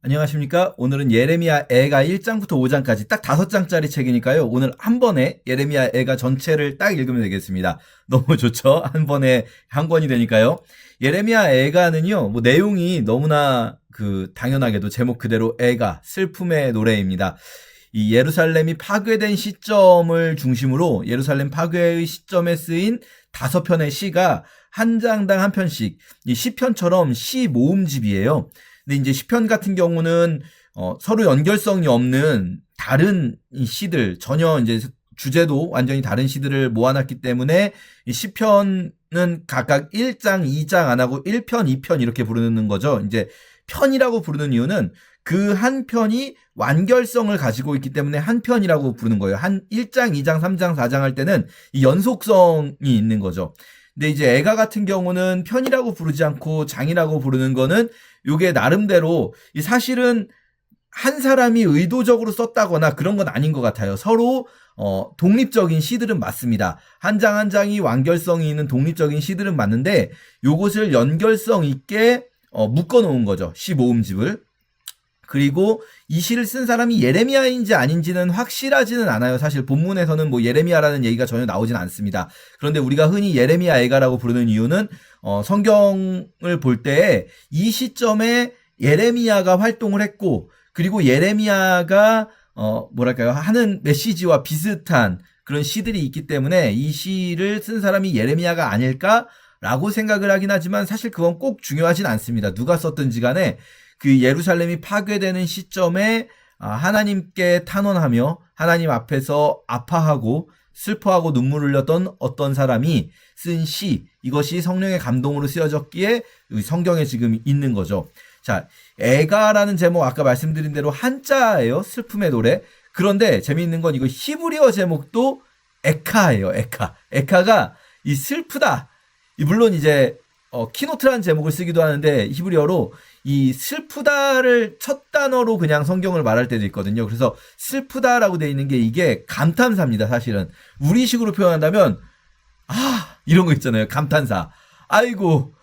안녕하십니까? 오늘은 예레미야 애가 1장부터 5장까지 딱 5장짜리 책이니까요. 오늘 한 번에 예레미야 애가 전체를 딱 읽으면 되겠습니다. 너무 좋죠? 한 번에 한 권이 되니까요. 예레미야 애가는요, 내용이 너무나 당연하게도 제목 그대로 애가, 슬픔의 노래입니다. 이 예루살렘이 파괴된 시점을 중심으로 예루살렘 파괴의 시점에 쓰인 5편의 시가 한 장당 한 편씩, 이 시편처럼 시 모음집이에요. 근데 이제 시편 같은 경우는 서로 연결성이 없는 다른 이 시들, 전혀 이제 주제도 완전히 다른 시들을 모아놨기 때문에 이 시편은 각각 1장, 2장 안 하고 1편, 2편 이렇게 부르는 거죠. 이제 편이라고 부르는 이유는 그 한 편이 완결성을 가지고 있기 때문에 한 편이라고 부르는 거예요. 한 1장, 2장, 3장, 4장 할 때는 이 연속성이 있는 거죠. 근데 이제 애가 같은 경우는 편이라고 부르지 않고 장이라고 부르는 거는 요게 나름대로 사실은 한 사람이 의도적으로 썼다거나 그런 건 아닌 것 같아요. 서로 독립적인 시들은 맞습니다. 한 장 한 장이 완결성이 있는 독립적인 시들은 맞는데 요것을 연결성 있게 묶어 놓은 거죠. 시 모음집을. 그리고 이 시를 쓴 사람이 예레미야인지 아닌지는 확실하지는 않아요. 사실 본문에서는 예레미야라는 얘기가 전혀 나오진 않습니다. 그런데 우리가 흔히 예레미야 애가라고 부르는 이유는 성경을 볼 때 이 시점에 예레미야가 활동을 했고, 그리고 예레미야가 하는 메시지와 비슷한 그런 시들이 있기 때문에 이 시를 쓴 사람이 예레미야가 아닐까라고 생각을 하긴 하지만 사실 그건 꼭 중요하진 않습니다. 누가 썼든지 간에 그 예루살렘이 파괴되는 시점에 하나님께 탄원하며 하나님 앞에서 아파하고 슬퍼하고 눈물을 흘렸던 어떤 사람이 쓴 시, 이것이 성령의 감동으로 쓰여졌기에 성경에 지금 있는 거죠. 자, 애가라는 제목 아까 말씀드린 대로 한자예요. 슬픔의 노래. 그런데 재미있는 건 이거 히브리어 제목도 에카예요. 에카. 에카가 이 슬프다. 물론 이제 키노트라는 제목을 쓰기도 하는데 히브리어로 이 슬프다를 첫 단어로 그냥 성경을 말할 때도 있거든요. 그래서 슬프다라고 되어 있는 게 이게 감탄사입니다. 사실은 우리식으로 표현한다면 이런 거 있잖아요. 감탄사. 아이고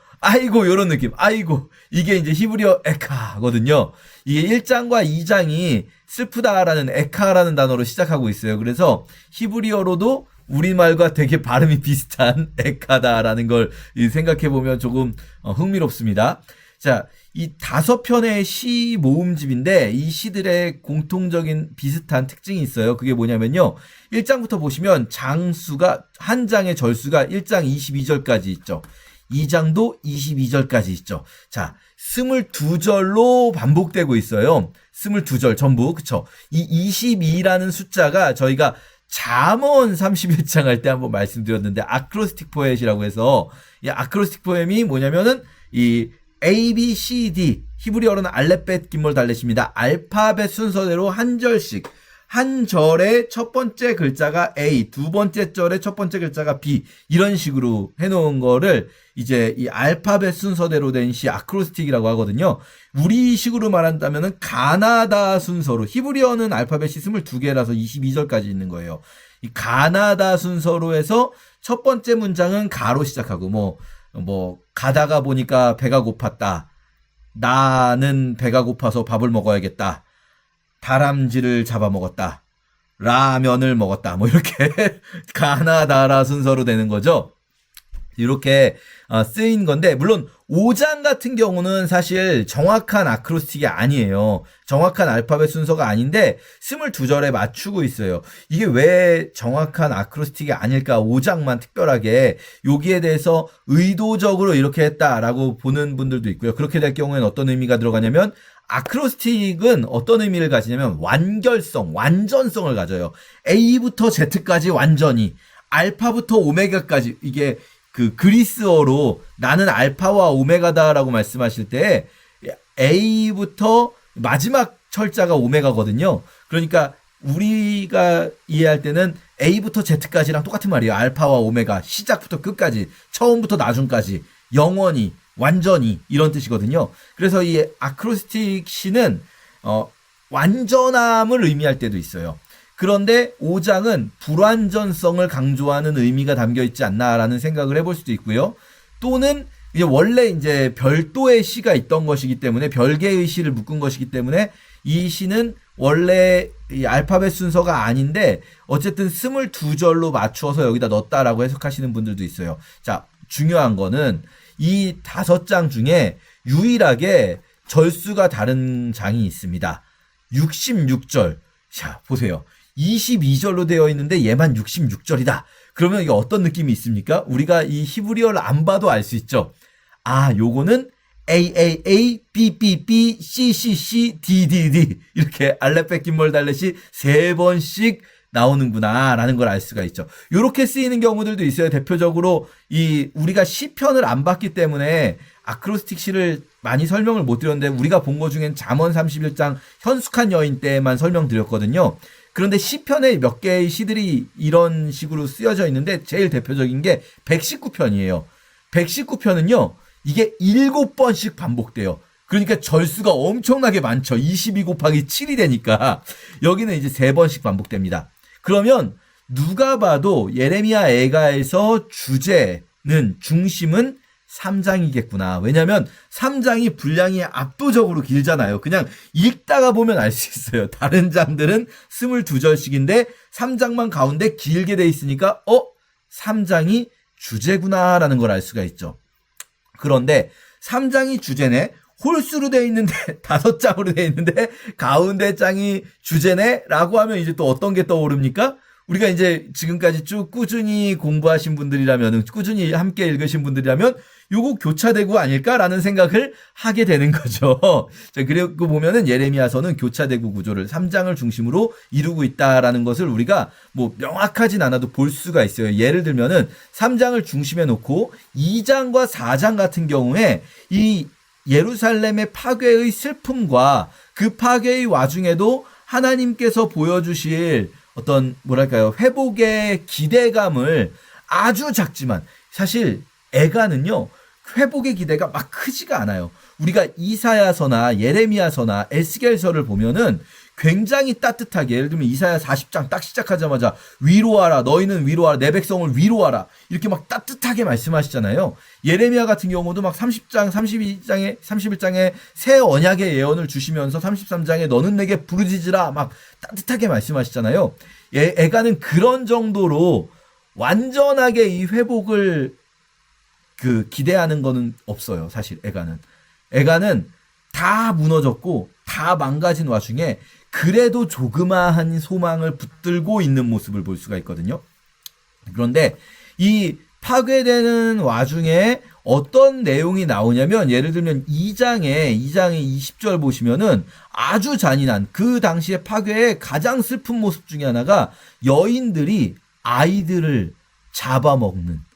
이런 느낌. 아이고, 이게 이제 히브리어 에카거든요. 이게 1장과 2장이 슬프다라는 에카라는 단어로 시작하고 있어요. 그래서 히브리어로도 우리말과 되게 발음이 비슷한 에카다라는 걸 생각해보면 조금 흥미롭습니다. 자, 이 5편의 시 모음집인데 이 시들의 공통적인 비슷한 특징이 있어요. 그게 뭐냐면요. 1장부터 보시면 장수가, 한 장의 절수가 1장 22절까지 있죠. 2장도 22절까지 있죠. 자, 22절로 반복되고 있어요. 22절 전부. 그쵸? 이 22라는 숫자가 저희가 잠언 31장 할 때 한번 말씀드렸는데 아크로스틱 포엣이라고 해서 이 아크로스틱 포엠이 뭐냐면은 이 A, B, C, D 히브리어로는 알렙벳 김몰 달렛입니다. 알파벳 순서대로 한 절씩, 한 절의 첫 번째 글자가 A, 두 번째 절의 첫 번째 글자가 B, 이런 식으로 해놓은 거를 이제 이 알파벳 순서대로 된 시 아크로스틱이라고 하거든요. 우리식으로 말한다면은 가나다 순서로, 히브리어는 알파벳이 22개라서 22절까지 있는 거예요. 이 가나다 순서로 해서 첫 번째 문장은 가로 시작하고 가다가 보니까 배가 고팠다. 나는 배가 고파서 밥을 먹어야겠다. 다람쥐를 잡아먹었다. 라면을 먹었다. 이렇게 가나다라 순서로 되는 거죠. 이렇게 쓰인 건데, 물론 5장 같은 경우는 사실 정확한 아크로스틱이 아니에요. 정확한 알파벳 순서가 아닌데 22절에 맞추고 있어요. 이게 왜 정확한 아크로스틱이 아닐까, 5장만 특별하게 여기에 대해서 의도적으로 이렇게 했다라고 보는 분들도 있고요. 그렇게 될 경우에는 어떤 의미가 들어가냐면, 아크로스틱은 어떤 의미를 가지냐면 완결성, 완전성을 가져요. A부터 Z까지 완전히, 알파부터 오메가까지. 이게 그리스어로 나는 알파와 오메가다라고 말씀하실 때 A부터 마지막 철자가 오메가거든요. 그러니까 우리가 이해할 때는 A부터 Z까지랑 똑같은 말이에요. 알파와 오메가, 시작부터 끝까지, 처음부터 나중까지, 영원히, 완전히, 이런 뜻이거든요. 그래서 이 아크로스틱 시는 완전함을 의미할 때도 있어요. 그런데 5장은 불완전성을 강조하는 의미가 담겨 있지 않나라는 생각을 해볼 수도 있고요. 또는 이제 원래 이제 별도의 시가 있던 것이기 때문에 별개의 시를 묶은 것이기 때문에 이 시는 원래 이 알파벳 순서가 아닌데 어쨌든 22절로 맞추어서 여기다 넣었다라고 해석하시는 분들도 있어요. 자, 중요한 거는 이 5장 중에 유일하게 절수가 다른 장이 있습니다. 66절. 자, 보세요. 22절로 되어 있는데 얘만 66절이다. 그러면 이게 어떤 느낌이 있습니까? 우리가 이 히브리어를 안 봐도 알 수 있죠. 아, 요거는 AAA, BBB, CCC, DDD 이렇게 알렙 깃몰 달렛이 3번씩 나오는구나 라는 걸 알 수가 있죠. 이렇게 쓰이는 경우들도 있어요. 대표적으로 이 우리가 시편을 안 봤기 때문에 아크로스틱 시를 많이 설명을 못 드렸는데 우리가 본 거 중엔 잠언 31장 현숙한 여인 때만 설명드렸거든요. 그런데 시편에 몇 개의 시들이 이런 식으로 쓰여져 있는데 제일 대표적인 게 119편이에요. 119편은요. 이게 7번씩 반복돼요. 그러니까 절수가 엄청나게 많죠. 22 곱하기 7이 되니까 여기는 이제 3번씩 반복됩니다. 그러면 누가 봐도 예레미야 애가에서 주제는 중심은 3장이겠구나. 왜냐하면 3장이 분량이 압도적으로 길잖아요. 그냥 읽다가 보면 알 수 있어요. 다른 장들은 22절씩인데 3장만 가운데 길게 돼 있으니까 3장이 주제구나라는 걸 알 수가 있죠. 그런데 3장이 주제네. 홀수로 돼 있는데 5장으로 돼 있는데 가운데 장이 주제네 라고 하면 이제 또 어떤 게 떠오릅니까? 우리가 이제 지금까지 쭉 꾸준히 공부하신 분들이라면, 꾸준히 함께 읽으신 분들이라면 요거 교차되고 아닐까라는 생각을 하게 되는 거죠. 자, 그리고 보면은 예레미야서는 교차되고 구조를 3장을 중심으로 이루고 있다라는 것을 우리가 뭐 명확하진 않아도 볼 수가 있어요. 예를 들면은 3장을 중심에 놓고 2장과 4장 같은 경우에 이 예루살렘의 파괴의 슬픔과 그 파괴의 와중에도 하나님께서 보여주실 어떤 뭐랄까요 회복의 기대감을 아주 작지만 사실 애가는요 회복의 기대가 막 크지가 않아요. 우리가 이사야서나 예레미야서나 에스겔서를 보면은 굉장히 따뜻하게 예를 들면 이사야 40장 딱 시작하자마자 위로하라 너희는 위로하라 내 백성을 위로하라 이렇게 막 따뜻하게 말씀하시잖아요. 예레미야 같은 경우도 막 30장 31장에 새 언약의 예언을 주시면서 33장에 너는 내게 부르짖으라 막 따뜻하게 말씀하시잖아요. 애가는 그런 정도로 완전하게 이 회복을 기대하는 거는 없어요. 사실 애가는 다 무너졌고 다 망가진 와중에 그래도 조그마한 소망을 붙들고 있는 모습을 볼 수가 있거든요. 그런데 이 파괴되는 와중에 어떤 내용이 나오냐면 예를 들면 2장의 20절 보시면은 아주 잔인한 그 당시의 파괴의 가장 슬픈 모습 중에 하나가 여인들이 아이들을 잡아먹는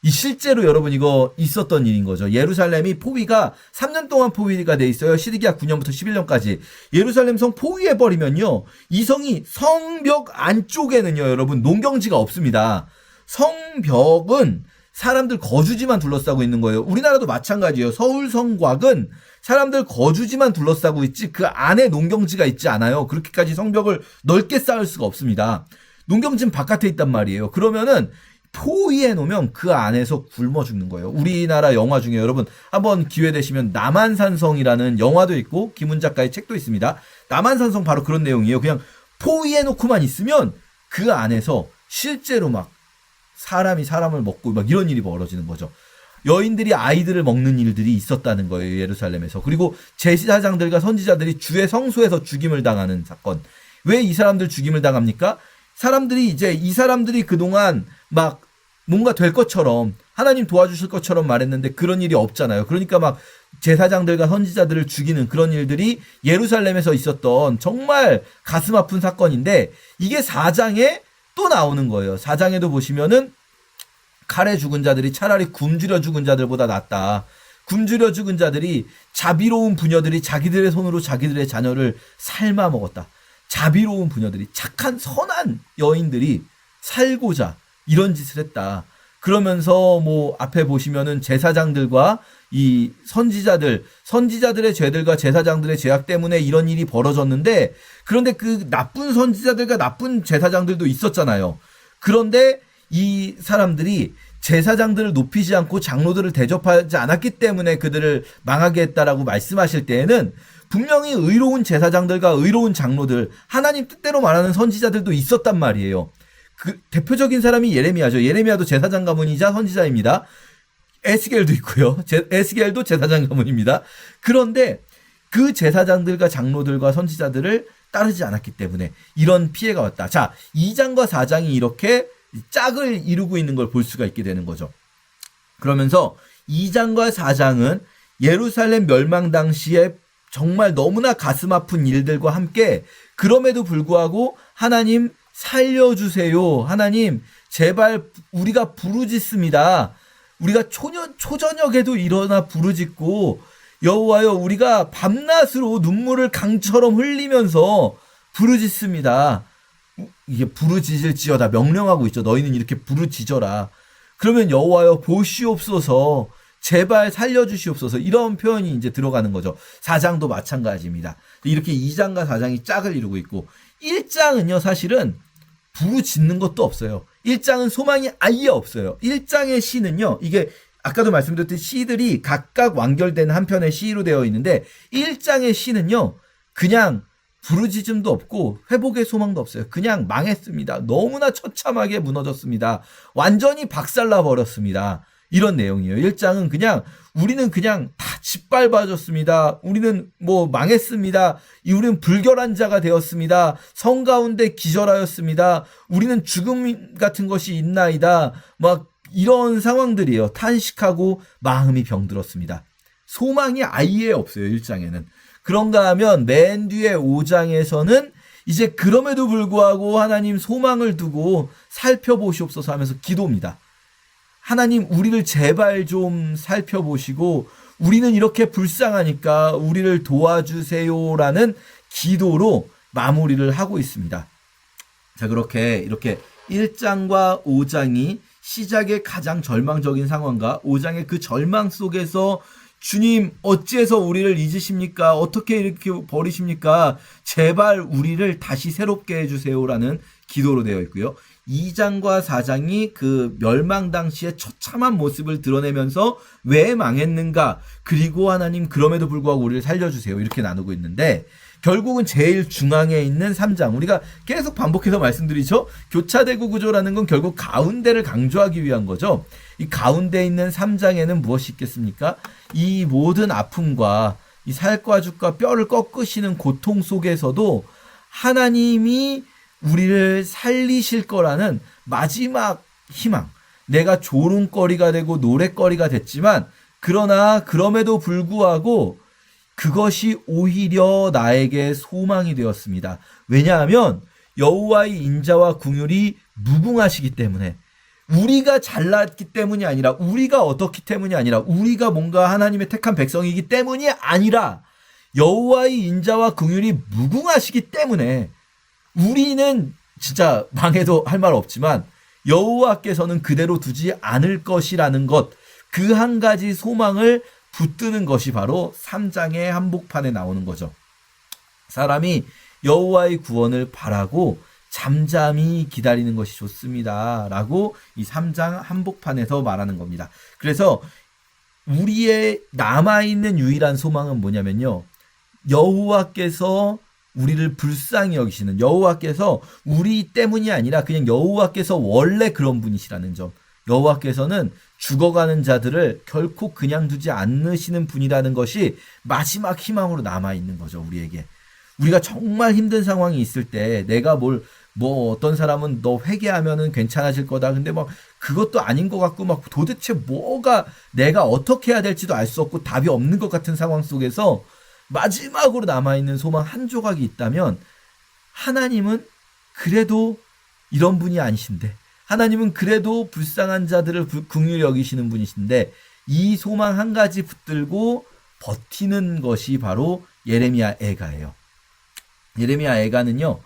이 실제로 여러분 이거 있었던 일인 거죠. 예루살렘이 포위가 3년 동안 포위가 돼 있어요. 시드기야 9년부터 11년까지. 예루살렘 성 포위해버리면요. 이 성이 성벽 안쪽에는요. 여러분 농경지가 없습니다. 성벽은 사람들 거주지만 둘러싸고 있는 거예요. 우리나라도 마찬가지예요. 서울 성곽은 사람들 거주지만 둘러싸고 있지 그 안에 농경지가 있지 않아요. 그렇게까지 성벽을 넓게 쌓을 수가 없습니다. 농경지는 바깥에 있단 말이에요. 그러면은 포위해 놓으면 그 안에서 굶어 죽는 거예요. 우리나라 영화 중에 여러분 한번 기회 되시면 남한산성이라는 영화도 있고 김훈 작가의 책도 있습니다. 남한산성 바로 그런 내용이에요. 그냥 포위해 놓고만 있으면 그 안에서 실제로 막 사람이 사람을 먹고 막 이런 일이 벌어지는 거죠. 여인들이 아이들을 먹는 일들이 있었다는 거예요. 예루살렘에서. 그리고 제사장들과 선지자들이 주의 성소에서 죽임을 당하는 사건. 왜 이 사람들 죽임을 당합니까? 이 사람들이 그동안 막 뭔가 될 것처럼 하나님 도와주실 것처럼 말했는데 그런 일이 없잖아요. 그러니까 막 제사장들과 선지자들을 죽이는 그런 일들이 예루살렘에서 있었던 정말 가슴 아픈 사건인데 이게 4장에 또 나오는 거예요. 4장에도 보시면은 칼에 죽은 자들이 차라리 굶주려 죽은 자들보다 낫다. 굶주려 죽은 자들이 자비로운 부녀들이 자기들의 손으로 자기들의 자녀를 삶아 먹었다. 자비로운 부녀들이 착한 선한 여인들이 살고자 이런 짓을 했다. 그러면서 뭐 앞에 보시면은 제사장들과 이 선지자들의 죄들과 제사장들의 죄악 때문에 이런 일이 벌어졌는데 그런데 그 나쁜 선지자들과 나쁜 제사장들도 있었잖아요. 그런데 이 사람들이 제사장들을 높이지 않고 장로들을 대접하지 않았기 때문에 그들을 망하게 했다라고 말씀하실 때에는 분명히 의로운 제사장들과 의로운 장로들, 하나님 뜻대로 말하는 선지자들도 있었단 말이에요. 그 대표적인 사람이 예레미야죠. 예레미야도 제사장 가문이자 선지자입니다. 에스겔도 있고요. 에스겔도 제사장 가문입니다. 그런데 그 제사장들과 장로들과 선지자들을 따르지 않았기 때문에 이런 피해가 왔다. 자, 2장과 4장이 이렇게 짝을 이루고 있는 걸 볼 수가 있게 되는 거죠. 그러면서 2장과 4장은 예루살렘 멸망 당시에 정말 너무나 가슴 아픈 일들과 함께 그럼에도 불구하고 하나님 살려주세요. 하나님 제발 우리가 부르짖습니다. 우리가 초저녁에도 일어나 부르짖고 여호와여 우리가 밤낮으로 눈물을 강처럼 흘리면서 부르짖습니다. 이게 부르짖을지어다 명령하고 있죠. 너희는 이렇게 부르짖어라. 그러면 여호와여 보시옵소서 제발 살려주시옵소서 이런 표현이 이제 들어가는 거죠. 4장도 마찬가지입니다. 이렇게 2장과 4장이 짝을 이루고 있고 1장은요 사실은 부르짖는 것도 없어요. 1장은 소망이 아예 없어요. 1장의 시는요 이게 아까도 말씀드렸듯이 시들이 각각 완결된 한 편의 시로 되어 있는데 1장의 시는요 그냥 부르짖음도 없고 회복의 소망도 없어요. 그냥 망했습니다. 너무나 처참하게 무너졌습니다. 완전히 박살나 버렸습니다. 이런 내용이에요. 1장은 그냥 우리는 그냥 다 짓밟아졌습니다. 우리는 뭐 망했습니다. 우리는 불결한 자가 되었습니다. 성 가운데 기절하였습니다. 우리는 죽음 같은 것이 있나이다. 막 이런 상황들이에요. 탄식하고 마음이 병들었습니다. 소망이 아예 없어요. 1장에는. 그런가 하면 맨 뒤에 5장에서는 이제 그럼에도 불구하고 하나님 소망을 두고 살펴보시옵소서 하면서 기도입니다. 하나님 우리를 제발 좀 살펴보시고 우리는 이렇게 불쌍하니까 우리를 도와주세요라는 기도로 마무리를 하고 있습니다. 자, 이렇게 1장과 5장이 시작의 가장 절망적인 상황과 5장의 그 절망 속에서 주님 어찌해서 우리를 잊으십니까? 어떻게 이렇게 버리십니까? 제발 우리를 다시 새롭게 해주세요라는 기도로 되어 있고요. 2장과 4장이 그 멸망 당시의 처참한 모습을 드러내면서 왜 망했는가? 그리고 하나님 그럼에도 불구하고 우리를 살려주세요. 이렇게 나누고 있는데 결국은 제일 중앙에 있는 3장 우리가 계속 반복해서 말씀드리죠. 교차대구 구조라는 건 결국 가운데를 강조하기 위한 거죠. 이 가운데 있는 3장에는 무엇이 있겠습니까? 이 모든 아픔과 이 살과 죽과 뼈를 꺾으시는 고통 속에서도 하나님이 우리를 살리실 거라는 마지막 희망. 내가 조롱거리가 되고 노랫거리가 됐지만 그러나 그럼에도 불구하고 그것이 오히려 나에게 소망이 되었습니다. 왜냐하면 여호와의 인자와 긍휼이 무궁하시기 때문에 우리가 잘났기 때문이 아니라 우리가 어떻기 때문이 아니라 우리가 뭔가 하나님의 택한 백성이기 때문이 아니라 여호와의 인자와 긍휼이 무궁하시기 때문에 우리는 진짜 망해도 할 말 없지만 여호와께서는 그대로 두지 않을 것이라는 것 그 한 가지 소망을 붙드는 것이 바로 3장의 한복판에 나오는 거죠. 사람이 여호와의 구원을 바라고 잠잠히 기다리는 것이 좋습니다. 라고 이 3장 한복판에서 말하는 겁니다. 그래서 우리의 남아있는 유일한 소망은 뭐냐면요. 여호와께서 우리를 불쌍히 여기시는 여호와께서 우리 때문이 아니라 그냥 여호와께서 원래 그런 분이시라는 점. 여호와께서는 죽어가는 자들을 결코 그냥 두지 않으시는 분이라는 것이 마지막 희망으로 남아있는 거죠. 우리에게. 우리가 정말 힘든 상황이 있을 때 내가 어떤 사람은 너 회개하면은 괜찮아질 거다. 근데 막 그것도 아닌 것 같고 막 도대체 뭐가 내가 어떻게 해야 될지도 알 수 없고 답이 없는 것 같은 상황 속에서 마지막으로 남아있는 소망 한 조각이 있다면 하나님은 그래도 이런 분이 아니신데 하나님은 그래도 불쌍한 자들을 긍휼히 여기시는 분이신데 이 소망 한 가지 붙들고 버티는 것이 바로 예레미야 애가예요. 예레미야 애가는요.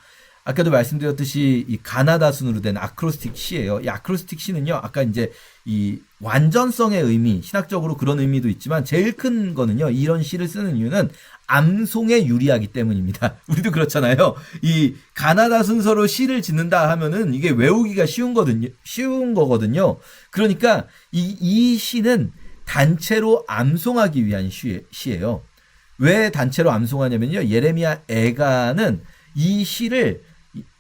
아까도 말씀드렸듯이 이 가나다순으로 된 아크로스틱 시예요. 이 아크로스틱 시는요. 아까 이제 이 완전성의 의미, 신학적으로 그런 의미도 있지만 제일 큰 거는요. 이런 시를 쓰는 이유는 암송에 유리하기 때문입니다. 우리도 그렇잖아요. 이 가나다 순서로 시를 짓는다 하면은 이게 외우기가 쉬운 거거든요. 그러니까 이 시는 단체로 암송하기 위한 시예요. 왜 단체로 암송하냐면요. 예레미야 애가는 이 시를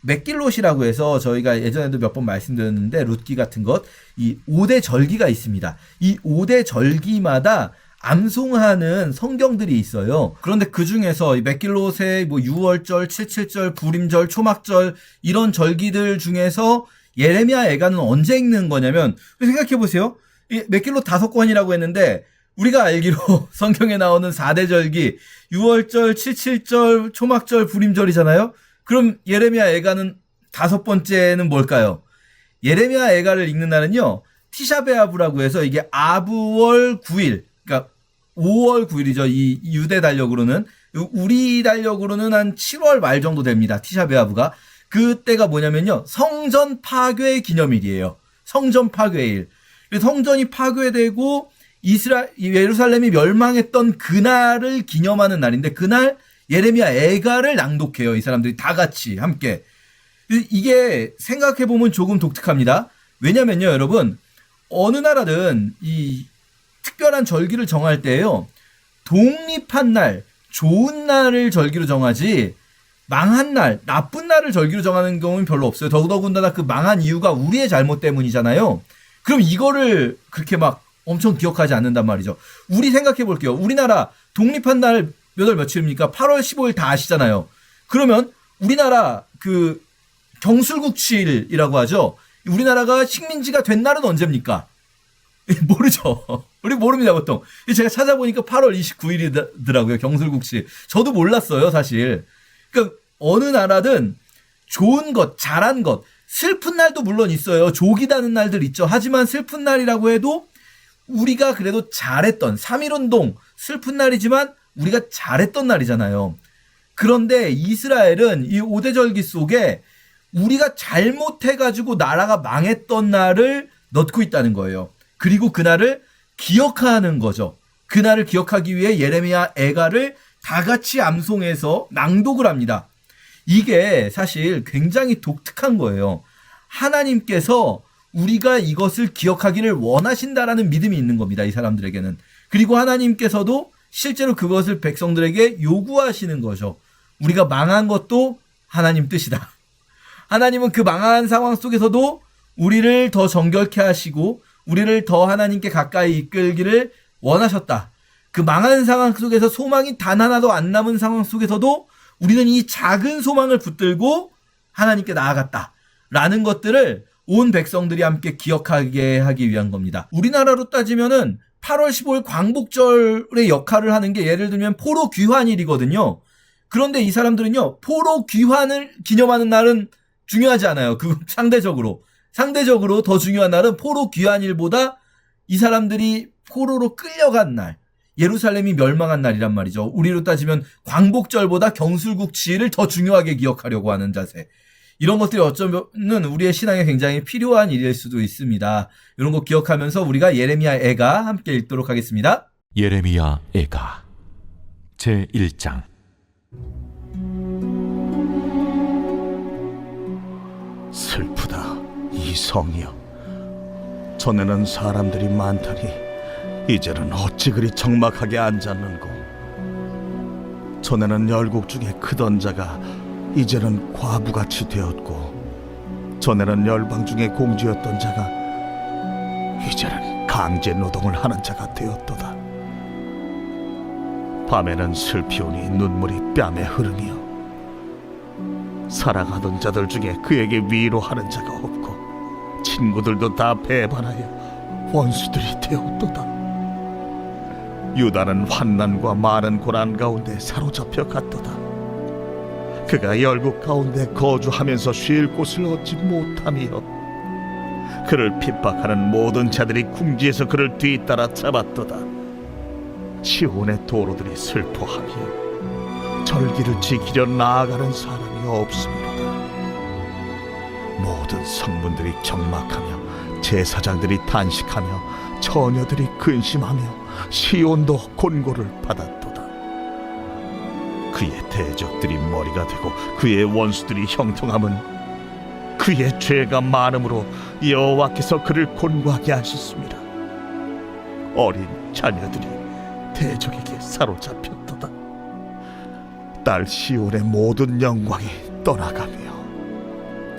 맥길롯이라고 해서 저희가 예전에도 몇 번 말씀드렸는데 룻기 같은 것, 이 5대 절기가 있습니다. 이 5대 절기마다 암송하는 성경들이 있어요. 그런데 그 중에서 맥길롯의 뭐 6월절, 77절, 부림절, 초막절 이런 절기들 중에서 예레미야 애가는 언제 읽는 거냐면 생각해 보세요. 맥길롯 5권이라고 했는데 우리가 알기로 성경에 나오는 4대 절기 6월절, 77절, 초막절, 부림절이잖아요. 그럼 예레미야 애가는 5번째는 뭘까요? 예레미야 애가를 읽는 날은요. 티샤베아브라고 해서 이게 아브월 9일, 그러니까 5월 9일이죠. 이 유대 달력으로는. 우리 달력으로는 한 7월 말 정도 됩니다. 티샤베아브가. 그때가 뭐냐면요. 성전 파괴 기념일이에요. 성전 파괴일. 성전이 파괴되고 예루살렘이 멸망했던 그날을 기념하는 날인데 그날 예레미야 애가를 낭독해요. 이 사람들이 다 같이 함께. 이게 생각해보면 조금 독특합니다. 왜냐면요, 여러분. 어느 나라든 이 특별한 절기를 정할 때요. 독립한 날, 좋은 날을 절기로 정하지 망한 날, 나쁜 날을 절기로 정하는 경우는 별로 없어요. 더더군다나 그 망한 이유가 우리의 잘못 때문이잖아요. 그럼 이거를 그렇게 막 엄청 기억하지 않는단 말이죠. 우리 생각해 볼게요. 우리나라 독립한 날 몇 월 며칠입니까? 8월 15일 다 아시잖아요. 그러면 우리나라 그 경술국치일이라고 하죠. 우리나라가 식민지가 된 날은 언제입니까? 모르죠. 우리 모릅니다, 보통. 제가 찾아보니까 8월 29일이더라고요, 경술국치일. 저도 몰랐어요, 사실. 그러니까 어느 나라든 좋은 것, 잘한 것, 슬픈 날도 물론 있어요. 족이다는 날들 있죠. 하지만 슬픈 날이라고 해도 우리가 그래도 잘했던 3.1운동 슬픈 날이지만 우리가 잘했던 날이잖아요. 그런데 이스라엘은 이 5대 절기 속에 우리가 잘못해가지고 나라가 망했던 날을 넣고 있다는 거예요. 그리고 그날을 기억하는 거죠. 그날을 기억하기 위해 예레미야 애가를 다 같이 암송해서 낭독을 합니다. 이게 사실 굉장히 독특한 거예요. 하나님께서 우리가 이것을 기억하기를 원하신다라는 믿음이 있는 겁니다. 이 사람들에게는. 그리고 하나님께서도 실제로 그것을 백성들에게 요구하시는 거죠. 우리가 망한 것도 하나님 뜻이다. 하나님은 그 망한 상황 속에서도 우리를 더 정결케 하시고 우리를 더 하나님께 가까이 이끌기를 원하셨다. 그 망한 상황 속에서 소망이 단 하나도 안 남은 상황 속에서도 우리는 이 작은 소망을 붙들고 하나님께 나아갔다. 라는 것들을 온 백성들이 함께 기억하게 하기 위한 겁니다. 우리나라로 따지면은 8월 15일 광복절의 역할을 하는 게 예를 들면 포로 귀환일이거든요. 그런데 이 사람들은요, 포로 귀환을 기념하는 날은 중요하지 않아요. 그 상대적으로 더 중요한 날은 포로 귀환일보다 이 사람들이 포로로 끌려간 날, 예루살렘이 멸망한 날이란 말이죠. 우리로 따지면 광복절보다 경술국치일을 더 중요하게 기억하려고 하는 자세. 이런 것들이 어쩌면 우리의 신앙에 굉장히 필요한 일일 수도 있습니다. 이런 거 기억하면서 우리가 예레미야 애가 함께 읽도록 하겠습니다. 예레미야 애가 제1장. 슬프다 이 성이여. 전에는 사람들이 많더니 이제는 어찌 그리 적막하게 앉았는고. 전에는 열국 중에 크던 자가 이제는 과부같이 되었고, 전에는 열방 중에 공주였던 자가 이제는 강제 노동을 하는 자가 되었도다. 밤에는 슬피오니 눈물이 뺨에 흐르며, 살아가던 자들 중에 그에게 위로하는 자가 없고, 친구들도 다 배반하여 원수들이 되었도다. 유다는 환난과 많은 고난 가운데 사로잡혀 갔도다. 그가 열국 가운데 거주하면서 쉴 곳을 얻지 못하며, 그를 핍박하는 모든 자들이 궁지에서 그를 뒤따라 잡았도다. 시온의 도로들이 슬퍼하며 절기를 지키려 나아가는 사람이 없음이로다. 모든 성문들이 적막하며 제사장들이 탄식하며 처녀들이 근심하며 시온도 곤고를 받았도다. 그의 대적들이 머리가 되고 그의 원수들이 형통함은 그의 죄가 많음으로 여호와께서 그를 곤고하게 하셨습니다. 어린 자녀들이 대적에게 사로잡혔도다. 딸 시온의 모든 영광이 떠나가며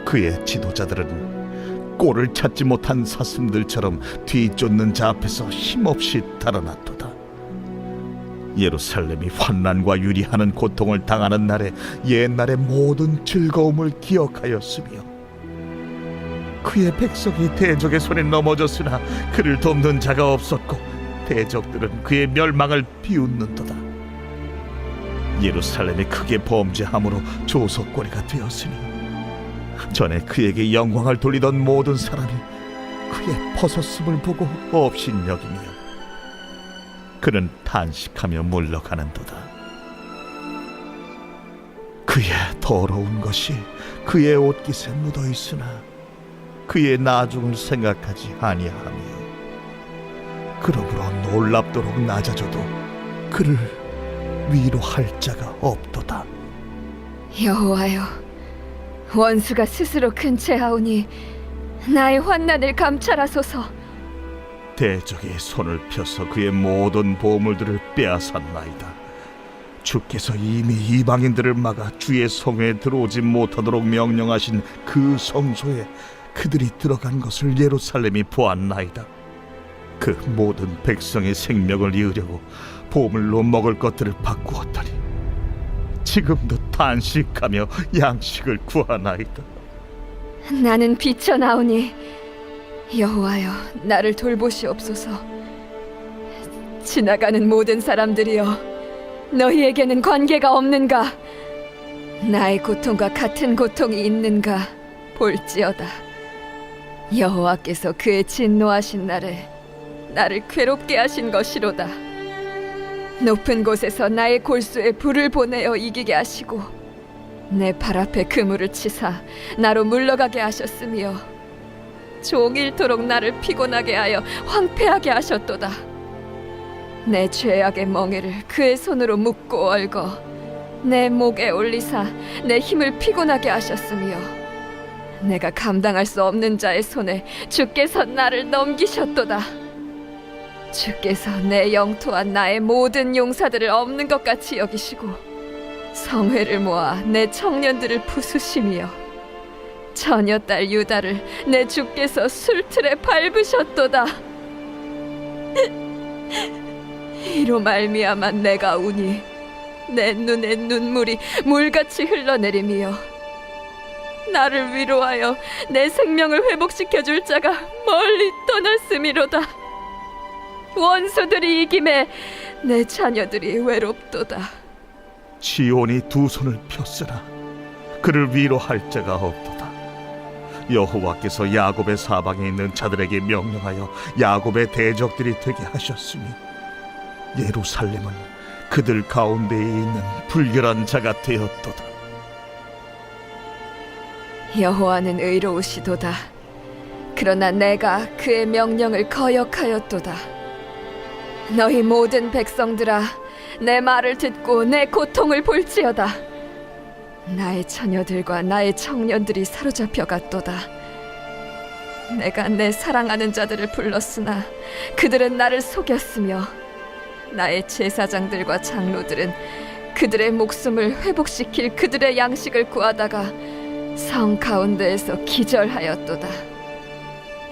그의 지도자들은 꼴을 찾지 못한 사슴들처럼 뒤쫓는 자 앞에서 힘없이 달아났도다. 예루살렘이 환난과 유리하는 고통을 당하는 날에 옛날의 모든 즐거움을 기억하였으며 그의 백성이 대적의 손에 넘어졌으나 그를 돕는 자가 없었고 대적들은 그의 멸망을 비웃는도다. 예루살렘이 크게 범죄함으로 조석거리가 되었으니 전에 그에게 영광을 돌리던 모든 사람이 그의 벗었음을 보고 업신여기며 그는 탄식하며 물러가는도다. 그의 더러운 것이 그의 옷깃에 묻어 있으나 그의 나중을 생각하지 아니하며 그러므로 놀랍도록 낮아져도 그를 위로할 자가 없도다. 여호와여, 원수가 스스로 근체하오니 나의 환난을 감찰하소서. 대적의 손을 펴서 그의 모든 보물들을 빼앗았나이다. 주께서 이미 이방인들을 막아 주의 성에 들어오지 못하도록 명령하신 그 성소에 그들이 들어간 것을 예루살렘이 보았나이다. 그 모든 백성의 생명을 이으려고 보물로 먹을 것들을 바꾸었더니 지금도 탄식하며 양식을 구하나이다. 나는 비쳐나오니 여호와여, 나를 돌보시옵소서. 지나가는 모든 사람들이여, 너희에게는 관계가 없는가? 나의 고통과 같은 고통이 있는가? 볼지어다. 여호와께서 그의 진노하신 날에 나를 괴롭게 하신 것이로다. 높은 곳에서 나의 골수에 불을 보내어 이기게 하시고 내 발 앞에 그물을 치사 나로 물러가게 하셨으며 종일토록 나를 피곤하게 하여 황폐하게 하셨도다. 내 죄악의 멍에를 그의 손으로 묶고 얽어 내 목에 올리사 내 힘을 피곤하게 하셨으며 내가 감당할 수 없는 자의 손에 주께서 나를 넘기셨도다. 주께서 내 영토와 나의 모든 용사들을 없는 것 같이 여기시고 성회를 모아 내 청년들을 부수시며 처녀딸 유다를 내 주께서 술틀에 밟으셨도다. 이로 말미암아 내가 우니 내 눈에 눈물이 물같이 흘러내리며 나를 위로하여 내 생명을 회복시켜줄 자가 멀리 떠났음이로다. 원수들이 이김에 내 자녀들이 외롭도다. 시온이 두 손을 폈으나 그를 위로할 자가 없도다. 여호와께서 야곱의 사방에 있는 자들에게 명령하여 야곱의 대적들이 되게 하셨으니 예루살렘은 그들 가운데에 있는 불결한 자가 되었도다. 여호와는 의로우시도다. 그러나 내가 그의 명령을 거역하였도다. 너희 모든 백성들아, 내 말을 듣고 내 고통을 볼지어다. 나의 처녀들과 나의 청년들이 사로잡혀 갔도다. 내가 내 사랑하는 자들을 불렀으나 그들은 나를 속였으며 나의 제사장들과 장로들은 그들의 목숨을 회복시킬 그들의 양식을 구하다가 성 가운데에서 기절하였도다.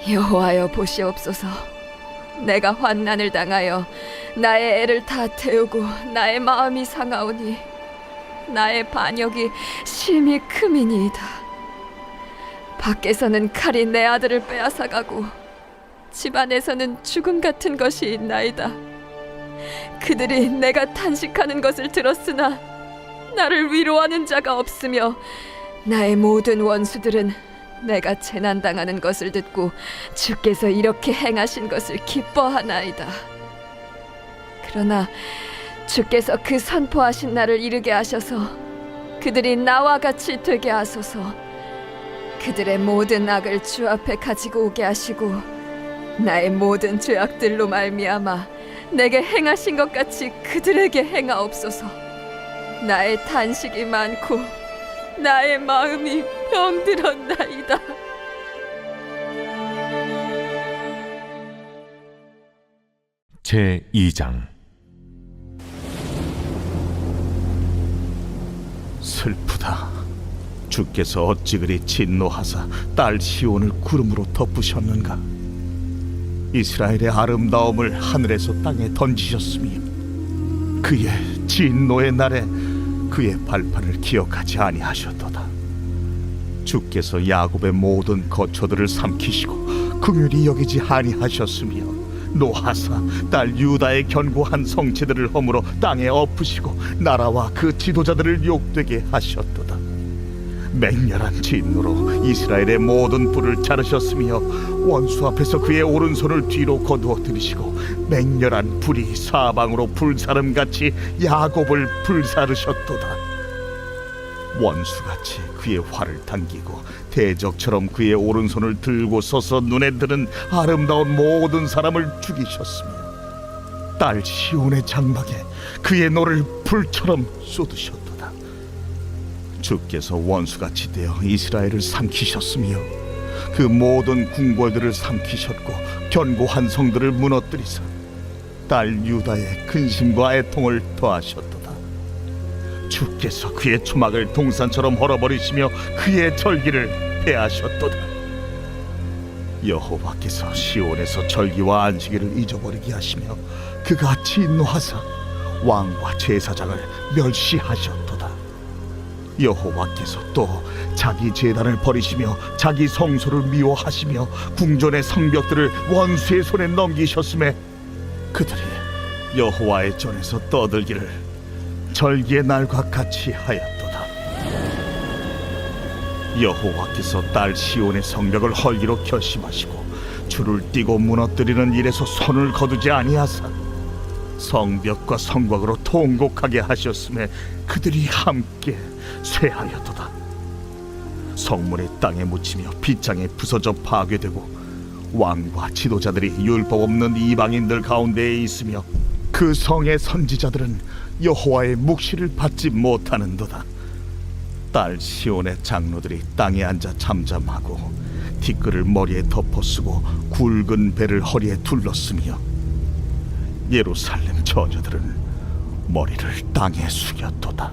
여호와여, 보시옵소서. 내가 환난을 당하여 나의 애를 다 태우고 나의 마음이 상하오니 나의 반역이 심히 크미니이다. 밖에서는 칼이 내 아들을 빼앗아가고 집안에서는 죽음 같은 것이 있나이다. 그들이 내가 탄식하는 것을 들었으나 나를 위로하는 자가 없으며 나의 모든 원수들은 내가 재난당하는 것을 듣고 주께서 이렇게 행하신 것을 기뻐하나이다. 그러나 주께서 그 선포하신 날을 이르게 하셔서 그들이 나와 같이 되게 하소서. 그들의 모든 악을 주 앞에 가지고 오게 하시고 나의 모든 죄악들로 말미암아 내게 행하신 것 같이 그들에게 행하옵소서. 나의 탄식이 많고 나의 마음이 병들었나이다. 제2장. 슬프다. 주께서 어찌 그리 진노하사 딸 시온을 구름으로 덮으셨는가. 이스라엘의 아름다움을 하늘에서 땅에 던지셨으며 그의 진노의 날에 그의 발판을 기억하지 아니하셨도다. 주께서 야곱의 모든 거처들을 삼키시고 긍휼히 여기지 아니하셨으며 노하사 딸 유다의 견고한 성체들을 허물어 땅에 엎으시고 나라와 그 지도자들을 욕되게 하셨도다. 맹렬한 진노로 이스라엘의 모든 뿔을 자르셨으며 원수 앞에서 그의 오른손을 뒤로 거두어 들이시고 맹렬한 불이 사방으로 불사름같이 야곱을 불사르셨도다. 원수같이 그의 활을 당기고 대적처럼 그의 오른손을 들고 서서 눈에 드는 아름다운 모든 사람을 죽이셨으며 딸 시온의 장막에 그의 노를 불처럼 쏟으셨도다. 주께서 원수같이 되어 이스라엘을 삼키셨으며 그 모든 궁궐들을 삼키셨고 견고한 성들을 무너뜨리사 딸 유다의 근심과 애통을 더하셨도다. 주께서 그의 초막을 동산처럼 헐어버리시며 그의 절기를 폐하셨도다. 여호와께서 시온에서 절기와 안식일을 잊어버리게 하시며 그가 진노하사 왕과 제사장을 멸시하셨도다. 여호와께서 또 자기 제단을 버리시며 자기 성소를 미워하시며 궁전의 성벽들을 원수의 손에 넘기셨음에 그들이 여호와의 전에서 떠들기를 절기의 날과 같이 하였도다. 여호와께서 딸 시온의 성벽을 헐기로 결심하시고 줄을 띠고 무너뜨리는 일에서 손을 거두지 아니하사 성벽과 성곽으로 통곡하게 하셨음에 그들이 함께 쇠하였도다. 성문의 땅에 묻히며 빗장에 부서져 파괴되고 왕과 지도자들이 율법 없는 이방인들 가운데에 있으며 그 성의 선지자들은 여호와의 묵시를 받지 못하는도다. 딸 시온의 장로들이 땅에 앉아 잠잠하고 티끌을 머리에 덮어쓰고 굵은 배를 허리에 둘렀으며 예루살렘 처녀들은 머리를 땅에 숙였도다.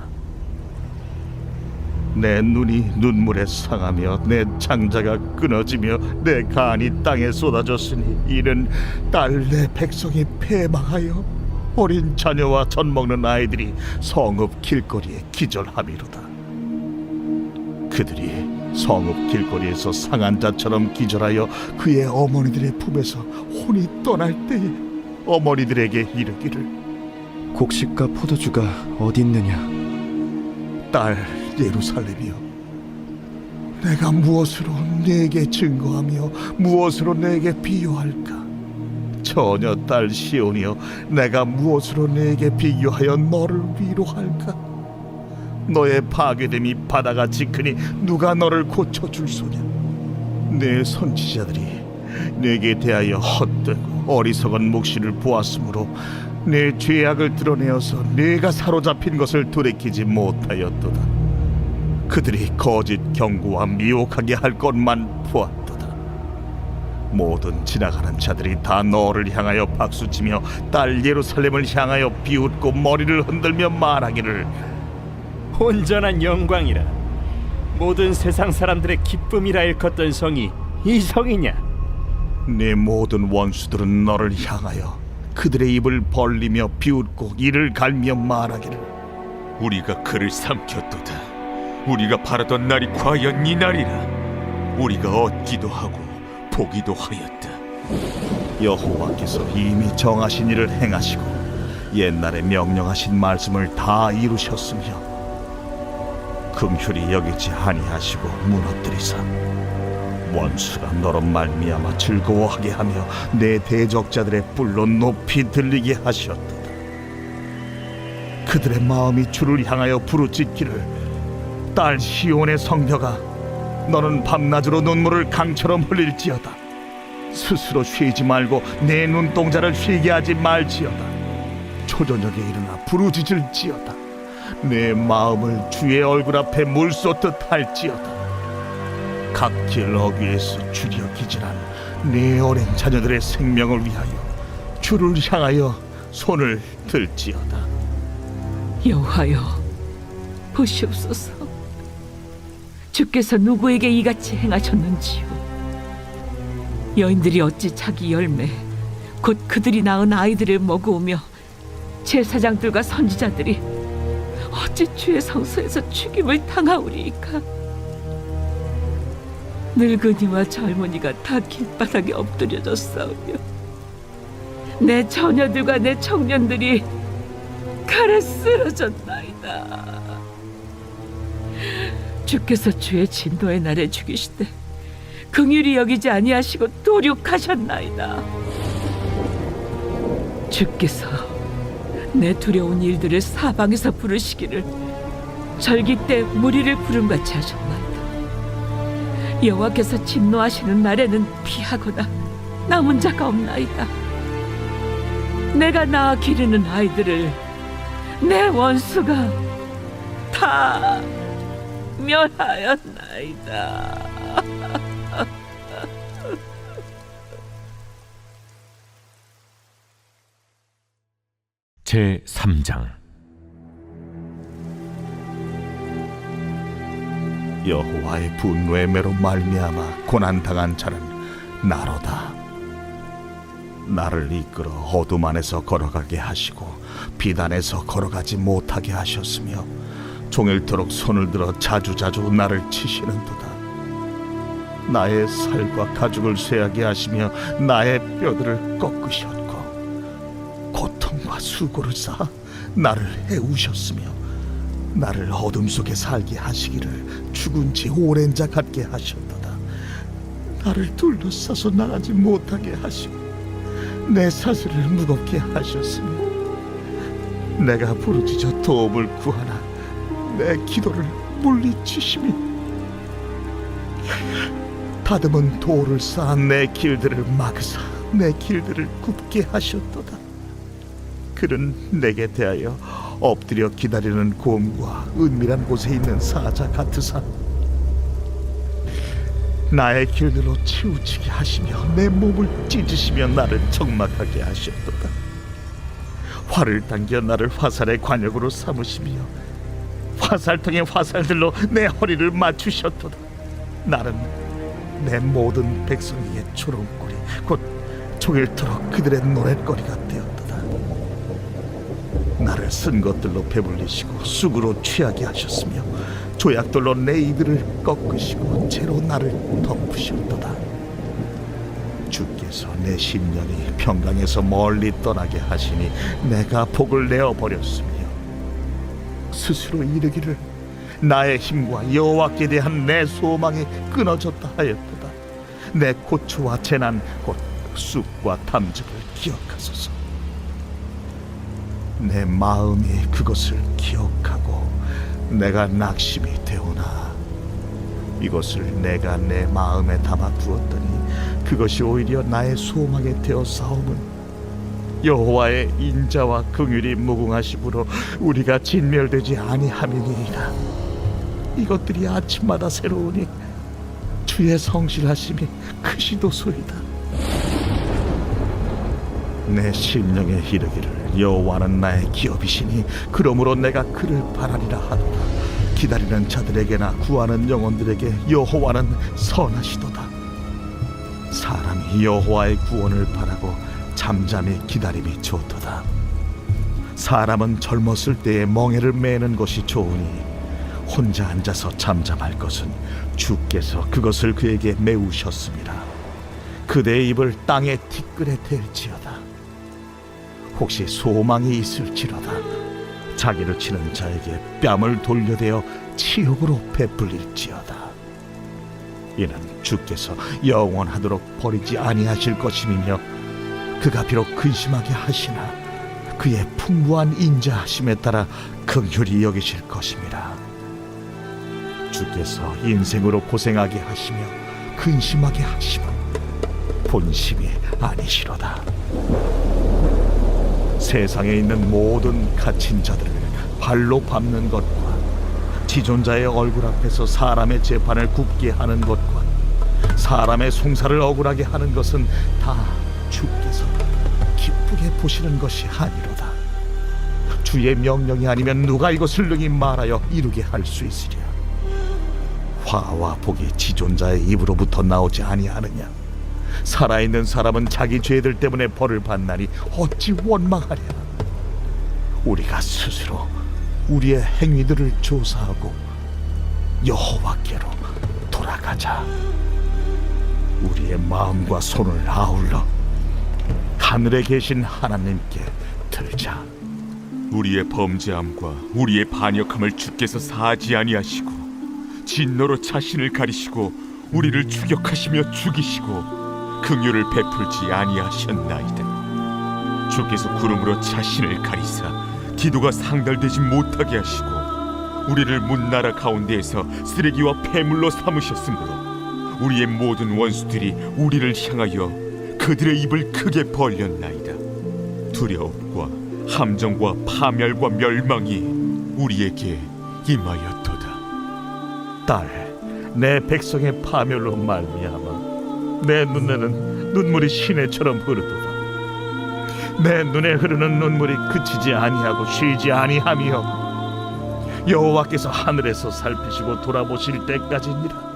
내 눈이 눈물에 상하며 내 창자가 끊어지며 내 간이 땅에 쏟아졌으니 이는 딸 내 백성이 패망하여 어린 자녀와 젖 먹는 아이들이 성읍 길거리에 기절함이로다. 그들이 성읍 길거리에서 상한 자처럼 기절하여 그의 어머니들의 품에서 혼이 떠날 때에 어머니들에게 이르기를 곡식과 포도주가 어디 있느냐? 딸 예루살렘이여, 내가 무엇으로 네게 증거하며 무엇으로 네게 비유할까? 처녀 딸 시온이여, 내가 무엇으로 네게 비교하여 너를 위로할까? 너의 파괴됨이 바다같이 크니 누가 너를 고쳐줄 소냐? 내 선지자들이 네게 대하여 헛되고 어리석은 묵시를 보았으므로 내 죄악을 드러내어서 네가 사로잡힌 것을 돌이키지 못하였도다. 그들이 거짓 경고와 미혹하게 할 것만 보았도다. 모든 지나가는 자들이 다 너를 향하여 박수치며 딸 예루살렘을 향하여 비웃고 머리를 흔들며 말하기를 온전한 영광이라 모든 세상 사람들의 기쁨이라 일컫던 성이 이 성이냐? 네 모든 원수들은 너를 향하여 그들의 입을 벌리며 비웃고 이를 갈며 말하기를 우리가 그를 삼켰도다. 우리가 바라던 날이 과연 이 날이라. 우리가 얻기도 하고 보기도 하였다. 여호와께서 이미 정하신 일을 행하시고 옛날에 명령하신 말씀을 다 이루셨으며 긍휼히 여기지 아니하시고 무너뜨리사 원수가 너로 말미암아 즐거워하게 하며 내 대적자들의 뿔로 높이 들리게 하셨도다. 그들의 마음이 주를 향하여 부르짖기를 딸 시온의 성벽아, 너는 밤낮으로 눈물을 강처럼 흘릴지어다. 스스로 쉬지 말고 내 눈동자를 쉬게 하지 말지어다. 초저녁에 일어나 부르짖을지어다. 내 마음을 주의 얼굴 앞에 물 쏟듯 할지어다. 각 길 어귀에서 주려 기진한 내 어린 자녀들의 생명을 위하여 주를 향하여 손을 들지어다. 여호와여, 보시옵소서. 주께서 누구에게 이같이 행하셨는지요? 여인들이 어찌 자기 열매 곧 그들이 낳은 아이들을 먹으며 제사장들과 선지자들이 어찌 주의 성소에서 죽임을 당하오리이까? 늙은이와 젊은이가 다 길바닥에 엎드려졌사오며 내 처녀들과 내 청년들이 칼에 쓰러졌나이다. 주께서 주의 진노의 날에 죽이시되 긍휼히 여기지 아니하시고 도륙하셨나이다. 주께서 내 두려운 일들을 사방에서 부르시기를 절기 때 무리를 부름같이 하셨나이다. 여호와께서 진노하시는 날에는 피하거나 남은 자가 없나이다. 내가 낳아 기르는 아이들을 내 원수가 다 멸하였나이다. 제 3장. 여호와의 분노의 매로 말미암아 고난당한 자는 나로다. 나를 이끌어 어둠 안에서 걸어가게 하시고 빛 안에서 걸어가지 못하게 하셨으며 종일토록 손을 들어 자주자주 나를 치시는도다. 나의 살과 가죽을 쇠하게 하시며 나의 뼈들을 꺾으셨고 고통과 수고를 쌓아 나를 해우셨으며 나를 어둠 속에 살게 하시기를 죽은 지 오랜 자 같게 하셨도다. 나를 둘러싸서 나가지 못하게 하시고 내 사슬을 무겁게 하셨으며 내가 부르짖어 도움을 구하나 내 기도를 물리치시며 다듬은 돌을 쌓아 내 길들을 막으사 내 길들을 굽게 하셨도다. 그는 내게 대하여 엎드려 기다리는 곰과 은밀한 곳에 있는 사자 같으사 나의 길들로 치우치게 하시며 내 몸을 찢으시며 나를 적막하게 하셨도다. 활을 당겨 나를 화살의 관역으로 삼으시며 화살통의 화살들로 내 허리를 맞추셨도다. 나는 내 모든 백성에게 조롱거리 곧 종일토록 그들의 노랫거리가 되었도다. 나를 쓴 것들로 배불리시고 쑥으로 취하게 하셨으며 조약돌로 내 이들을 꺾으시고 채로 나를 덮으셨도다. 주께서 내 심년이 평강에서 멀리 떠나게 하시니 내가 복을 내어버렸으며 스스로 이르기를 나의 힘과 여호와께 대한 내 소망이 끊어졌다 하였도다. 내 고초와 재난 곧 쑥과 탐즙을 기억하소서. 내 마음이 그것을 기억하고 내가 낙심이 되오나 이것을 내가 내 마음에 담아 두었더니 그것이 오히려 나의 소망이 되어 싸움은 여호와의 인자와 긍휼이 무궁하심으로 우리가 진멸되지 아니함이니이다. 이것들이 아침마다 새로우니 주의 성실하심이 크시도소이다. 내 심령에 이르기를 여호와는 나의 기업이시니 그러므로 내가 그를 바라리라 하도다. 기다리는 자들에게나 구하는 영혼들에게 여호와는 선하시도다. 사람이 여호와의 구원을 바라고 잠잠히 기다림이 좋도다. 사람은 젊었을 때에 멍에를 매는 것이 좋으니 혼자 앉아서 잠잠할 것은 주께서 그것을 그에게 메우셨습니다. 그대의 입을 땅에 티끌에 댈지어다. 혹시 소망이 있을지로다. 자기를 치는 자에게 뺨을 돌려대어 치욕으로 베풀릴지어다. 이는 주께서 영원하도록 버리지 아니하실 것임이며 그가 비록 근심하게 하시나 그의 풍부한 인자하심에 따라 긍휼히 여기실 것임이라. 주께서 인생으로 고생하게 하시며 근심하게 하심은 본심이 아니시로다. 세상에 있는 모든 갇힌 자들을 발로 밟는 것과 지존자의 얼굴 앞에서 사람의 재판을 굽게 하는 것과 사람의 송사를 억울하게 하는 것은 다 주께서 기쁘게 보시는 것이 아니로다. 주의 명령이 아니면 누가 이것을 능히 말하여 이루게 할 수 있으랴. 화와 복이 지존자의 입으로부터 나오지 아니하느냐. 살아있는 사람은 자기 죄들 때문에 벌을 받나니 어찌 원망하랴. 우리가 스스로 우리의 행위들을 조사하고 여호와께로 돌아가자. 우리의 마음과 손을 아울러 하늘에 계신 하나님께 들자. 우리의 범죄함과 우리의 반역함을 주께서 사하지 아니하시고 진노로 자신을 가리시고 우리를 추격하시며 죽이시고 긍휼을 베풀지 아니하셨나이다. 주께서 구름으로 자신을 가리사 기도가 상달되지 못하게 하시고 우리를 문나라 가운데에서 쓰레기와 폐물로 삼으셨으므로 우리의 모든 원수들이 우리를 향하여 그들의 입을 크게 벌렸나이다. 두려움과 함정과 파멸과 멸망이 우리에게 임하였도다. 딸, 내 백성의 파멸로 말미암아 내 눈에는 눈물이 시내처럼 흐르도다. 내 눈에 흐르는 눈물이 그치지 아니하고 쉬지 아니하며 여호와께서 하늘에서 살피시고 돌아보실 때까지니라.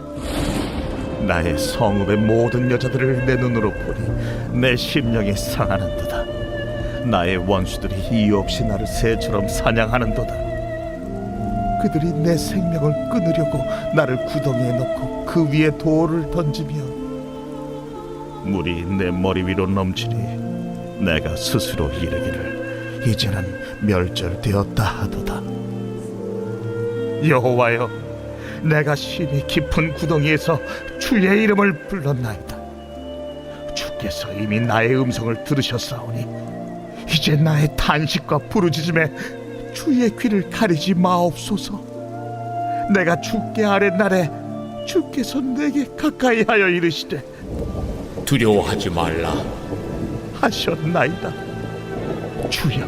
나의 성읍의 모든 여자들을 내 눈으로 보니 내 심령이 상하는도다. 나의 원수들이 이유 없이 나를 새처럼 사냥하는도다. 그들이 내 생명을 끊으려고 나를 구덩이에 넣고 그 위에 돌을 던지며 물이 내 머리 위로 넘치니 내가 스스로 이르기를 이제는 멸절되었다 하도다. 여호와여, 내가 심히 깊은 구덩이에서 주의 이름을 불렀나이다. 주께서 이미 나의 음성을 들으셨사오니 이제 나의 탄식과 부르짖음에 주의 귀를 가리지 마옵소서. 내가 주께 아뢰 날에 주께서 내게 가까이 하여 이르시되 두려워하지 말라. 하셨나이다. 주여,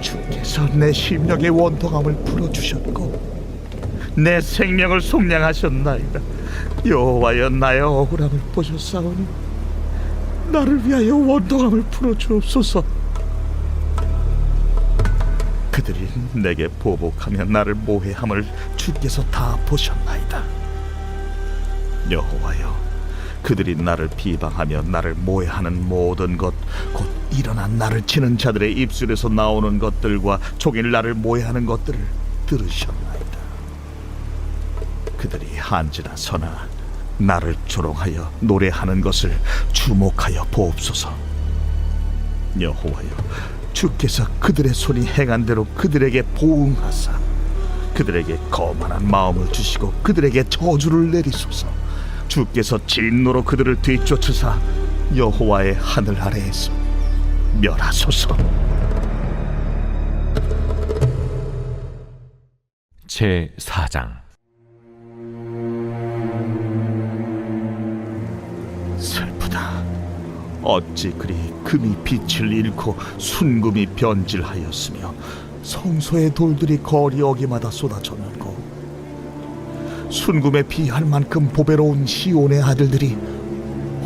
주께서 내 심령의 원통함을 풀어주셨고 내 생명을 속량하셨나이다. 여호와여, 나의 억울함을 보셨사오니 나를 위하여 원통함을 풀어주옵소서. 그들이 내게 보복하며 나를 모해함을 주께서 다 보셨나이다. 여호와여, 그들이 나를 비방하며 나를 모해하는 모든 것, 곧 일어난 나를 치는 자들의 입술에서 나오는 것들과 종일 나를 모해하는 것들을 들으셨나이다. 그들이 한지나 서나 나를 조롱하여 노래하는 것을 주목하여 보옵소서. 여호와여, 주께서 그들의 손이 행한 대로 그들에게 보응하사 그들에게 거만한 마음을 주시고 그들에게 저주를 내리소서. 주께서 진노로 그들을 뒤쫓으사 여호와의 하늘 아래에서 멸하소서. 제4장. 슬프다. 어찌 그리 금이 빛을 잃고 순금이 변질하였으며 성소의 돌들이 거리 어기마다 쏟아졌는고 순금에 비할 만큼 보배로운 시온의 아들들이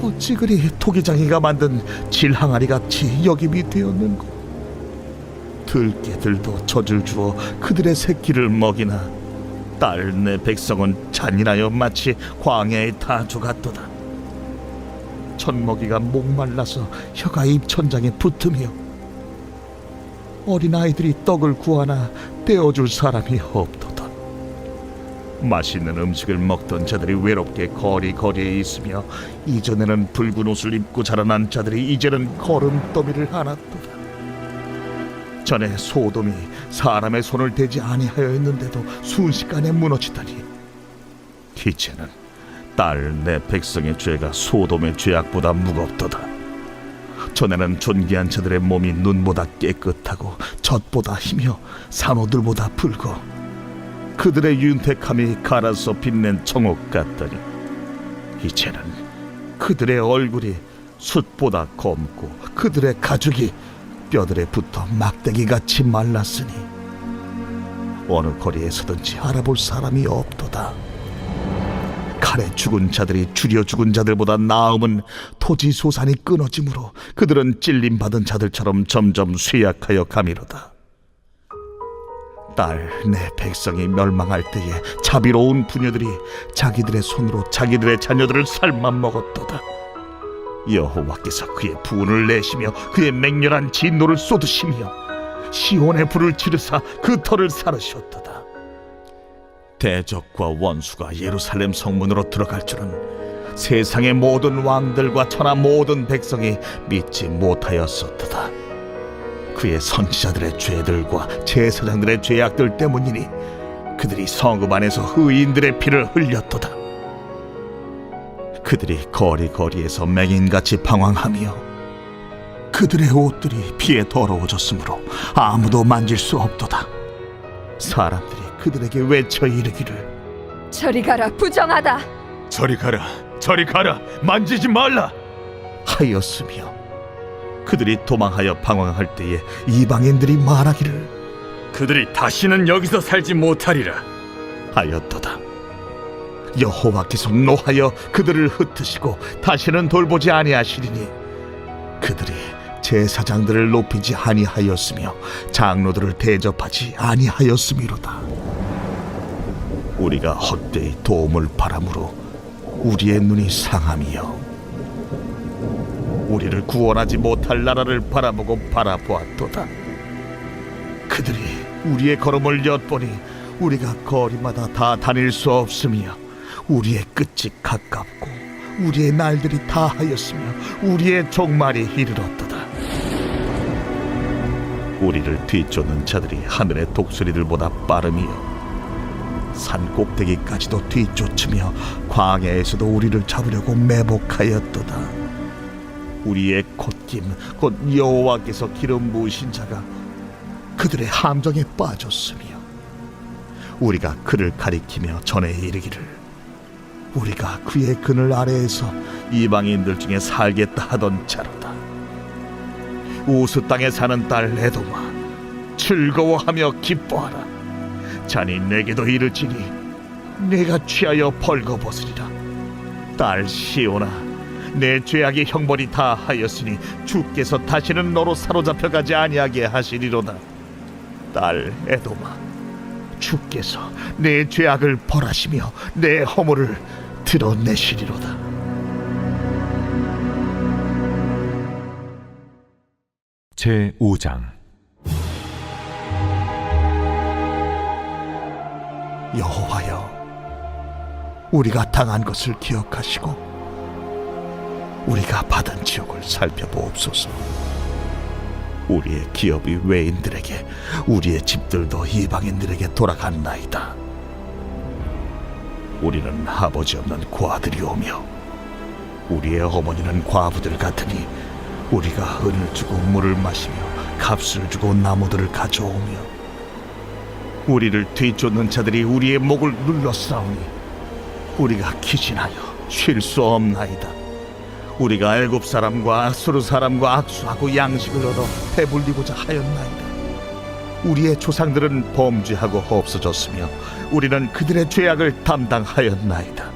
어찌 그리 토기장이가 만든 질항아리 같이 여김이 되었는고. 들깨들도 젖을 주어 그들의 새끼를 먹이나 딸 내 백성은 잔인하여 마치 광야의 타조 같도다. 젖먹이가 목말라서 혀가 입천장에 붙으며 어린아이들이 떡을 구하나 떼어줄 사람이 없도다. 맛있는 음식을 먹던 자들이 외롭게 거리거리에 있으며 이전에는 붉은 옷을 입고 자라난 자들이 이제는 거름더미를 안았도다. 전에 소돔이 사람의 손을 대지 아니하였는데도 순식간에 무너지다니 이제는 딸 내 백성의 죄가 소돔의 죄악보다 무겁도다. 전에는 존귀한 자들의 몸이 눈보다 깨끗하고 젖보다 희며 산호들보다 붉어 그들의 윤택함이 갈아서 빛낸 청옥 같더니 이제는 그들의 얼굴이 숯보다 검고 그들의 가죽이 뼈들에 붙어 막대기같이 말랐으니 어느 거리에서든지 알아볼 사람이 없도다. 칼에 죽은 자들이 줄여 죽은 자들보다 나음은 토지 소산이 끊어지므로 그들은 찔림받은 자들처럼 점점 쇠약하여 가미로다. 딸, 내 백성이 멸망할 때에 자비로운 부녀들이 자기들의 손으로 자기들의 자녀들을 삶아 먹었도다. 여호와께서 그의 부은을 내시며 그의 맹렬한 진노를 쏟으시며 시온의 불을 지르사 그 터를 사르셨도다. 대적과 원수가 예루살렘 성문으로 들어갈 줄은 세상의 모든 왕들과 천하 모든 백성이 믿지 못하였었도다. 그의 선지자들의 죄들과 제사장들의 죄악들 때문이니 그들이 성읍 안에서 의인들의 피를 흘렸도다. 그들이 거리거리에서 맹인같이 방황하며 그들의 옷들이 피에 더러워졌으므로 아무도 만질 수 없도다. 사람들이 그들에게 외쳐 이르기를 저리 가라, 부정하다. 저리 가라, 저리 가라, 만지지 말라. 하였으며 그들이 도망하여 방황할 때에 이방인들이 말하기를 그들이 다시는 여기서 살지 못하리라. 하였도다. 여호와께서 노하여 그들을 흩으시고 다시는 돌보지 아니하시리니 그들이 제사장들을 높이지 아니하였으며 장로들을 대접하지 아니하였음이로다. 우리가 헛되이 도움을 바람으로 우리의 눈이 상함이여 우리를 구원하지 못할 나라를 바라보고 바라보았도다. 그들이 우리의 걸음을 엿보니 우리가 거리마다 다 다닐 수 없으며 우리의 끝이 가깝고 우리의 날들이 다하였으며 우리의 종말이 이르렀도다. 우리를 뒤쫓는 자들이 하늘의 독수리들보다 빠름이요 산 꼭대기까지도 뒤쫓으며 광야에서도 우리를 잡으려고 매복하였도다. 우리의 콧김 곧 여호와께서 기름 부으신 자가 그들의 함정에 빠졌으며 우리가 그를 가리키며 전에 이르기를 우리가 그의 그늘 아래에서 이방인들 중에 살겠다 하던 자로다. 우스 땅에 사는 딸 에돔아, 즐거워하며 기뻐하라. 자니 내게도 이르지니 내가 취하여 벌거벗으리라. 딸 시온아, 내 죄악의 형벌이 다 하였으니 주께서 다시는 너로 사로잡혀가지 아니하게 하시리로다. 딸 에돔아, 주께서 내 죄악을 벌하시며 내 허물을 드러내시리로다. 제5장 여호와여, 우리가 당한 것을 기억하시고 우리가 받은 지옥을 살펴보옵소서. 우리의 기업이 외인들에게, 우리의 집들도 이방인들에게 돌아갔나이다. 우리는 아버지 없는 고아들이오며 우리의 어머니는 과부들 같으니 우리가 은을 주고 물을 마시며 값을 주고 나무들을 가져오며 우리를 뒤쫓는 자들이 우리의 목을 눌러싸우니 우리가 기진하여 쉴 수 없나이다. 우리가 애굽 사람과 아수르 사람과 악수하고 양식을 얻어 배불리고자 하였나이다. 우리의 조상들은 범죄하고 없어졌으며 우리는 그들의 죄악을 담당하였나이다.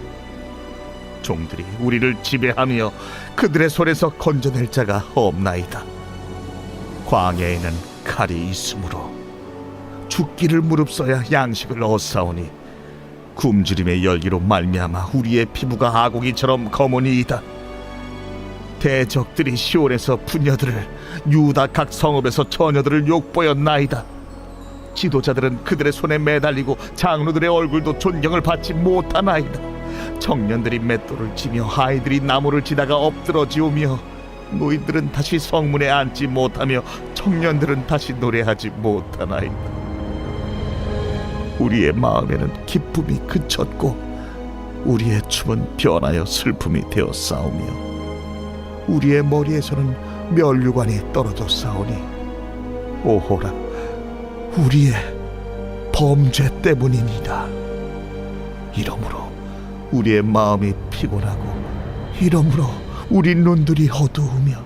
종들이 우리를 지배하며 그들의 손에서 건져낼 자가 없나이다. 광야에는 칼이 있으므로 죽기를 무릅써야 양식을 얻사오니 굶주림의 열기로 말미암아 우리의 피부가 아고기처럼 검으니이다. 대적들이 시온에서 부녀들을, 유다 각 성읍에서 처녀들을 욕보였나이다. 지도자들은 그들의 손에 매달리고 장로들의 얼굴도 존경을 받지 못하나이다. 청년들이 맷돌을 치며 아이들이 나무를 치다가 엎드러지오며 노인들은 다시 성문에 앉지 못하며 청년들은 다시 노래하지 못하나이다. 우리의 마음에는 기쁨이 그쳤고 우리의 춤은 변하여 슬픔이 되어 싸우며 우리의 머리에서는 면류관이 떨어져 싸우니 오호라, 우리의 범죄 때문이니라. 이러므로 우리의 마음이 피곤하고 이러므로 우리 눈들이 어두우며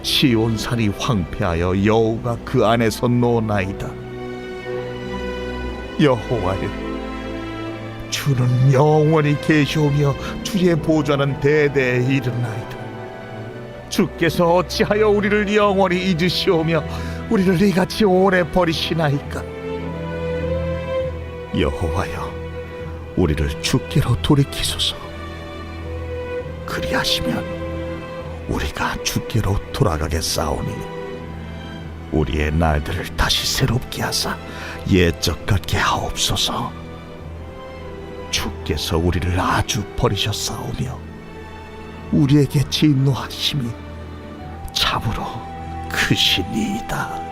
시온산이 황폐하여 여우가 그 안에서 노나이다. 여호와여, 주는 영원히 계시오며 주의 보좌는 대대에 이르나이다. 주께서 어찌하여 우리를 영원히 잊으시오며 우리를 이같이 오래 버리시나이까? 여호와여, 우리를 주께로 돌이키소서. 그리하시면 우리가 주께로 돌아가겠사오니 우리의 날들을 다시 새롭게 하사 옛적 같게 하옵소서. 주께서 우리를 아주 버리셨사오며 우리에게 진노하심이 참으로 크시니이다.